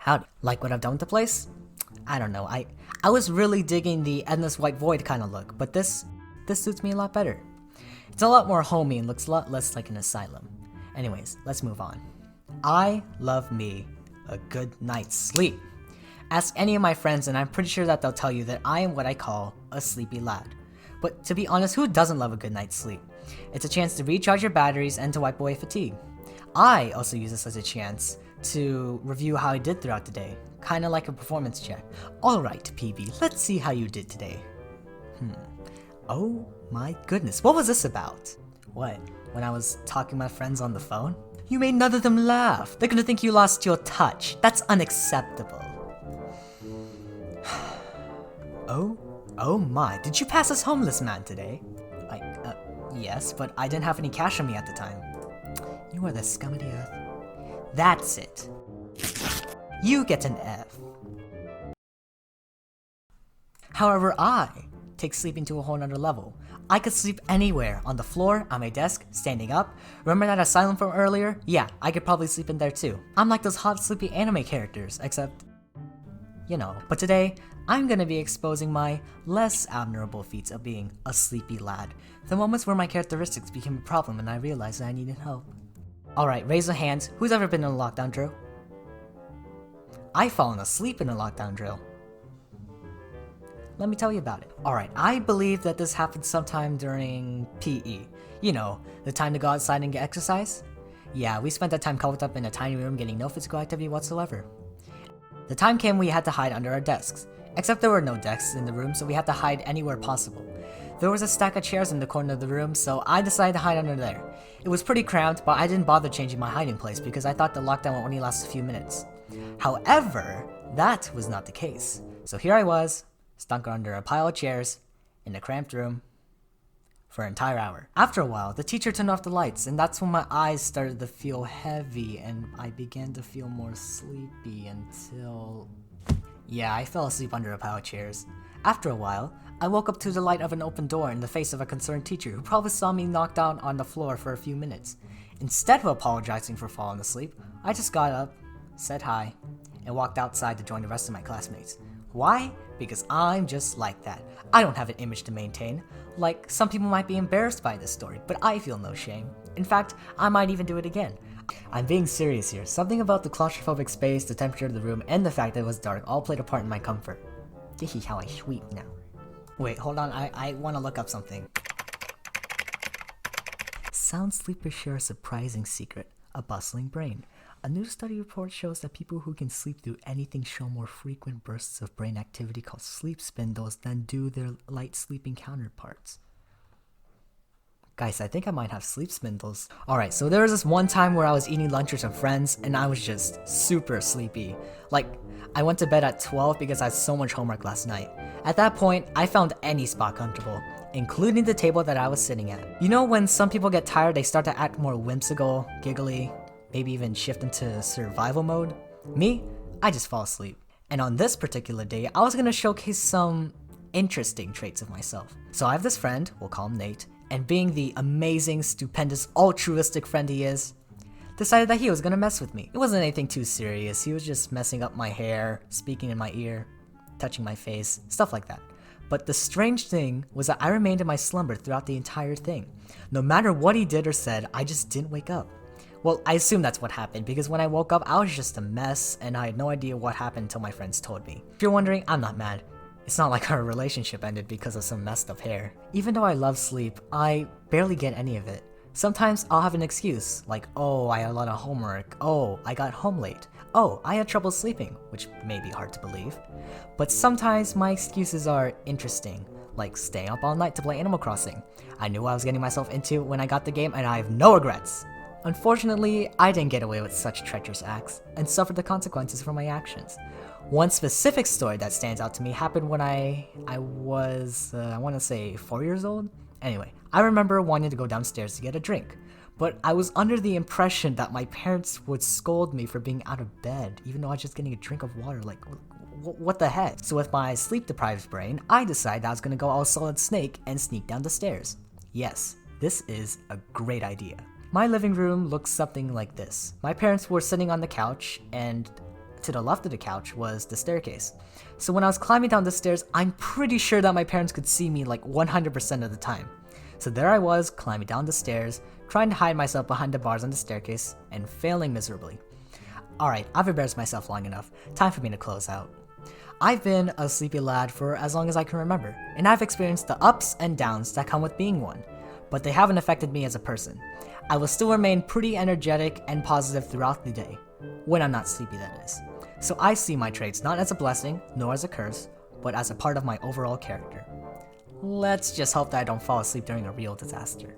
Howdy. Like what I've done with the place? I don't know, I was really digging the endless white void kind of look, but this suits me a lot better. It's a lot more homey and looks a lot less like an asylum. Anyways, let's move on. I love me a good night's sleep. Ask any of my friends and I'm pretty sure that they'll tell you that I am what I call a sleepy lad. But to be honest, who doesn't love a good night's sleep? It's a chance to recharge your batteries and to wipe away fatigue. I also use this as a chance to review how I did throughout the day, kinda like a performance check. Alright, PB, let's see how you did today. Oh my goodness, what was this about? What, when I was talking to my friends on the phone? You made none of them laugh. They're gonna think you lost your touch. That's unacceptable. Oh my, did you pass as homeless man today? Yes, but I didn't have any cash on me at the time. You are the scum of the earth. That's it. You get an F. However, I take sleeping to a whole nother level. I could sleep anywhere, on the floor, on my desk, standing up. Remember that asylum from earlier? Yeah, I could probably sleep in there too. I'm like those hot sleepy anime characters, except, you know. But today, I'm gonna be exposing my less admirable feats of being a sleepy lad. The moments where my characteristics became a problem and I realized that I needed help. Alright, raise your hands. Who's ever been in a lockdown drill? I've fallen asleep in a lockdown drill. Let me tell you about it. Alright, I believe that this happened sometime during PE. You know, the time to go outside and get exercise? Yeah, we spent that time covered up in a tiny room getting no physical activity whatsoever. The time came we had to hide under our desks. Except there were no desks in the room, so we had to hide anywhere possible. There was a stack of chairs in the corner of the room, so I decided to hide under there. It was pretty cramped, but I didn't bother changing my hiding place because I thought the lockdown would only last a few minutes. However, that was not the case. So here I was, stuck under a pile of chairs, in a cramped room, for an entire hour. After a while, the teacher turned off the lights, and that's when my eyes started to feel heavy, and I began to feel more sleepy until... Yeah, I fell asleep under a pile of chairs. After a while, I woke up to the light of an open door in the face of a concerned teacher who probably saw me knocked out on the floor for a few minutes. Instead of apologizing for falling asleep, I just got up, said hi, and walked outside to join the rest of my classmates. Why? Because I'm just like that. I don't have an image to maintain. Like, some people might be embarrassed by this story, but I feel no shame. In fact, I might even do it again. I'm being serious here. Something about the claustrophobic space, the temperature of the room, and the fact that it was dark all played a part in my comfort. This is how I sleep now. Wait, hold on, I want to look up something. Sound sleepers share a surprising secret, a bustling brain. A new study report shows that people who can sleep through anything show more frequent bursts of brain activity called sleep spindles than do their light sleeping counterparts. Guys, I think I might have sleep spindles. Alright, so there was this one time where I was eating lunch with some friends and I was just super sleepy. Like, I went to bed at 12 because I had so much homework last night. At that point, I found any spot comfortable, including the table that I was sitting at. You know when some people get tired, they start to act more whimsical, giggly, maybe even shift into survival mode? Me? I just fall asleep. And on this particular day, I was gonna showcase some interesting traits of myself. So I have this friend, we'll call him Nate, and being the amazing, stupendous, altruistic friend he is, decided that he was gonna mess with me. It wasn't anything too serious, he was just messing up my hair, speaking in my ear, touching my face, stuff like that. But the strange thing was that I remained in my slumber throughout the entire thing. No matter what he did or said, I just didn't wake up. Well, I assume that's what happened, because when I woke up, I was just a mess, and I had no idea what happened until my friends told me. If you're wondering, I'm not mad. It's not like our relationship ended because of some messed up hair. Even though I love sleep, I barely get any of it. Sometimes I'll have an excuse, like, oh, I had a lot of homework, oh, I got home late, oh, I had trouble sleeping, which may be hard to believe. But sometimes my excuses are interesting, like staying up all night to play Animal Crossing. I knew what I was getting myself into when I got the game and I have no regrets. Unfortunately, I didn't get away with such treacherous acts, and suffered the consequences for my actions. One specific story that stands out to me happened when I was, I want to say 4 years old? Anyway, I remember wanting to go downstairs to get a drink, but I was under the impression that my parents would scold me for being out of bed, even though I was just getting a drink of water, like, what the heck? So with my sleep-deprived brain, I decided I was gonna go all solid snake and sneak down the stairs. Yes, this is a great idea. My living room looks something like this. My parents were sitting on the couch, and to the left of the couch was the staircase. So when I was climbing down the stairs, I'm pretty sure that my parents could see me like 100% of the time. So there I was, climbing down the stairs, trying to hide myself behind the bars on the staircase, and failing miserably. Alright, I've embarrassed myself long enough. Time for me to close out. I've been a sleepy lad for as long as I can remember, and I've experienced the ups and downs that come with being one, but they haven't affected me as a person. I will still remain pretty energetic and positive throughout the day, when I'm not sleepy that is. So I see my traits not as a blessing, nor as a curse, but as a part of my overall character. Let's just hope that I don't fall asleep during a real disaster.